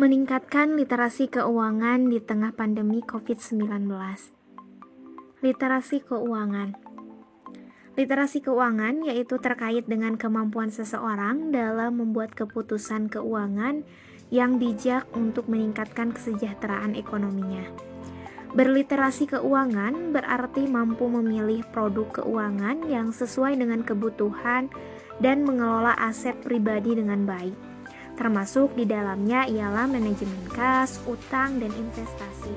Meningkatkan literasi keuangan di tengah pandemi COVID-19. Literasi keuangan. Literasi keuangan yaitu terkait dengan kemampuan seseorang dalam membuat keputusan keuangan yang bijak untuk meningkatkan kesejahteraan ekonominya. Berliterasi keuangan berarti mampu memilih produk keuangan yang sesuai dengan kebutuhan dan mengelola aset pribadi dengan baik. Termasuk di dalamnya ialah manajemen kas, utang, dan investasi.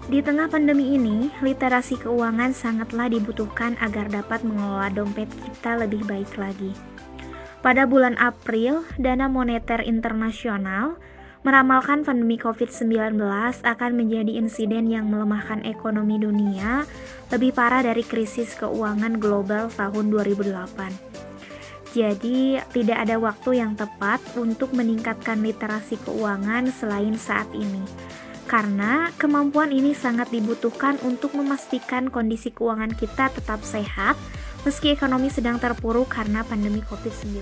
Di tengah pandemi ini, literasi keuangan sangatlah dibutuhkan agar dapat mengelola dompet kita lebih baik lagi. Pada bulan April, Dana Moneter Internasional meramalkan pandemi COVID-19 akan menjadi insiden yang melemahkan ekonomi dunia lebih parah dari krisis keuangan global tahun 2008. Jadi, tidak ada waktu yang tepat untuk meningkatkan literasi keuangan selain saat ini. Karena kemampuan ini sangat dibutuhkan untuk memastikan kondisi keuangan kita tetap sehat meski ekonomi sedang terpuruk karena pandemi COVID-19.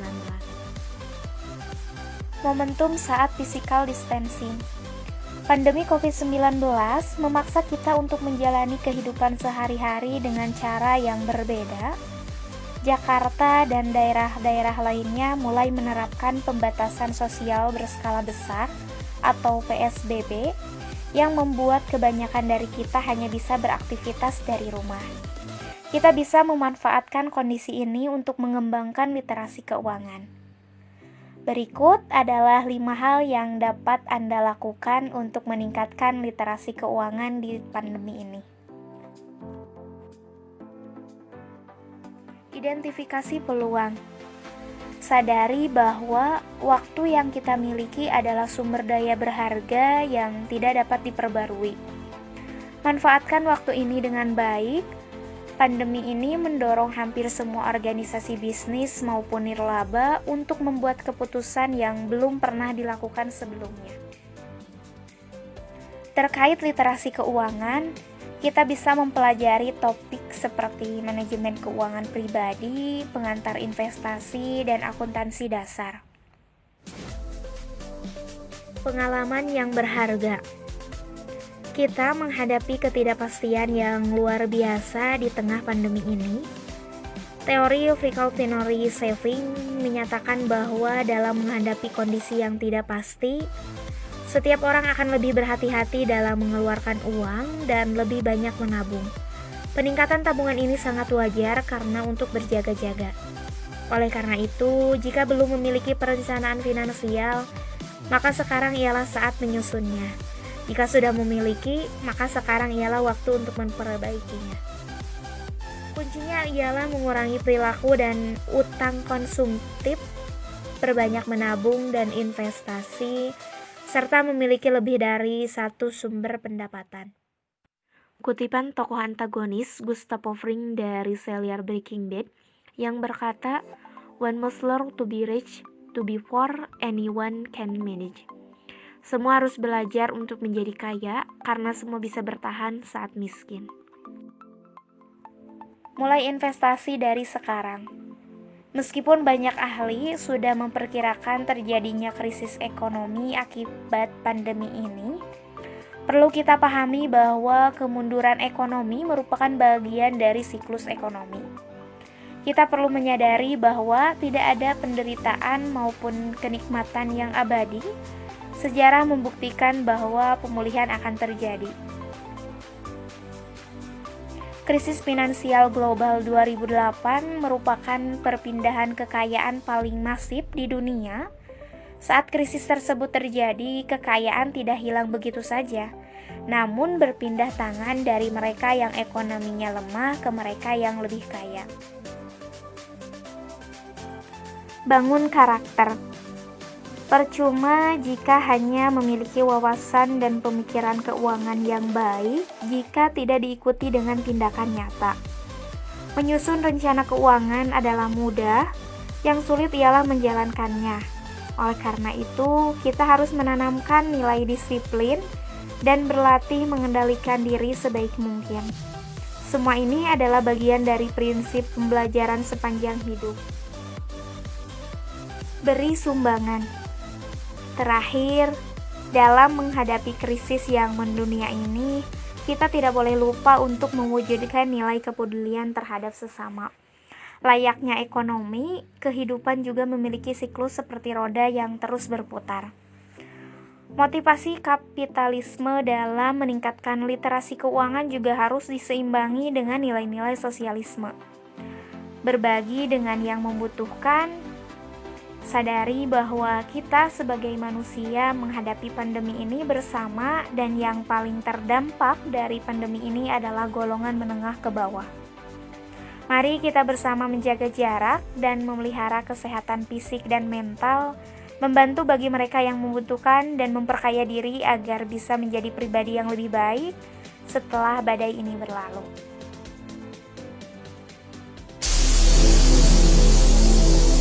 Momentum saat physical distancing. Pandemi COVID-19 memaksa kita untuk menjalani kehidupan sehari-hari dengan cara yang berbeda. Jakarta dan daerah-daerah lainnya mulai menerapkan pembatasan sosial berskala besar atau PSBB yang membuat kebanyakan dari kita hanya bisa beraktivitas dari rumah. Kita bisa memanfaatkan kondisi ini untuk mengembangkan literasi keuangan. Berikut adalah 5 hal yang dapat Anda lakukan untuk meningkatkan literasi keuangan di pandemi ini. Identifikasi peluang. Sadari bahwa waktu yang kita miliki adalah sumber daya berharga yang tidak dapat diperbarui. Manfaatkan waktu ini dengan baik. Pandemi ini mendorong hampir semua organisasi bisnis maupun nirlaba untuk membuat keputusan yang belum pernah dilakukan sebelumnya. Terkait literasi keuangan, kita bisa mempelajari topik seperti manajemen keuangan pribadi, pengantar investasi, dan akuntansi dasar. Pengalaman yang berharga. Kita menghadapi ketidakpastian yang luar biasa di tengah pandemi ini. Teori precautionary saving menyatakan bahwa dalam menghadapi kondisi yang tidak pasti, setiap orang akan lebih berhati-hati dalam mengeluarkan uang dan lebih banyak menabung. Peningkatan tabungan ini sangat wajar karena untuk berjaga-jaga. Oleh karena itu, jika belum memiliki perencanaan finansial, maka sekarang ialah saat menyusunnya. Jika sudah memiliki, maka sekarang ialah waktu untuk memperbaikinya. Kuncinya ialah mengurangi perilaku dan utang konsumtif, berbanyak menabung dan investasi, serta memiliki lebih dari satu sumber pendapatan. Kutipan tokoh antagonis Gustavo Fring dari serial Breaking Bad yang berkata, "One must learn to be rich to before anyone can manage." Semua harus belajar untuk menjadi kaya karena semua bisa bertahan saat miskin. Mulai investasi dari sekarang. Meskipun banyak ahli sudah memperkirakan terjadinya krisis ekonomi akibat pandemi ini, perlu kita pahami bahwa kemunduran ekonomi merupakan bagian dari siklus ekonomi. Kita perlu menyadari bahwa tidak ada penderitaan maupun kenikmatan yang abadi. Sejarah membuktikan bahwa pemulihan akan terjadi. Krisis finansial global 2008 merupakan perpindahan kekayaan paling masif di dunia. Saat krisis tersebut terjadi, kekayaan tidak hilang begitu saja, namun berpindah tangan dari mereka yang ekonominya lemah ke mereka yang lebih kaya. Bangun karakter. Percuma jika hanya memiliki wawasan dan pemikiran keuangan yang baik jika tidak diikuti dengan tindakan nyata. Menyusun rencana keuangan adalah mudah, yang sulit ialah menjalankannya. Oleh karena itu, kita harus menanamkan nilai disiplin dan berlatih mengendalikan diri sebaik mungkin. Semua ini adalah bagian dari prinsip pembelajaran sepanjang hidup. beri sumbangan. Terakhir, dalam menghadapi krisis yang mendunia ini, kita tidak boleh lupa untuk mewujudkan nilai kepedulian terhadap sesama. Layaknya ekonomi, kehidupan juga memiliki siklus seperti roda yang terus berputar. Motivasi kapitalisme dalam meningkatkan literasi keuangan juga harus diseimbangi dengan nilai-nilai sosialisme. Berbagi dengan yang membutuhkan, sadari bahwa kita sebagai manusia menghadapi pandemi ini bersama, dan yang paling terdampak dari pandemi ini adalah golongan menengah ke bawah. Mari kita bersama menjaga jarak dan memelihara kesehatan fisik dan mental, membantu bagi mereka yang membutuhkan dan memperkaya diri agar bisa menjadi pribadi yang lebih baik setelah badai ini berlalu.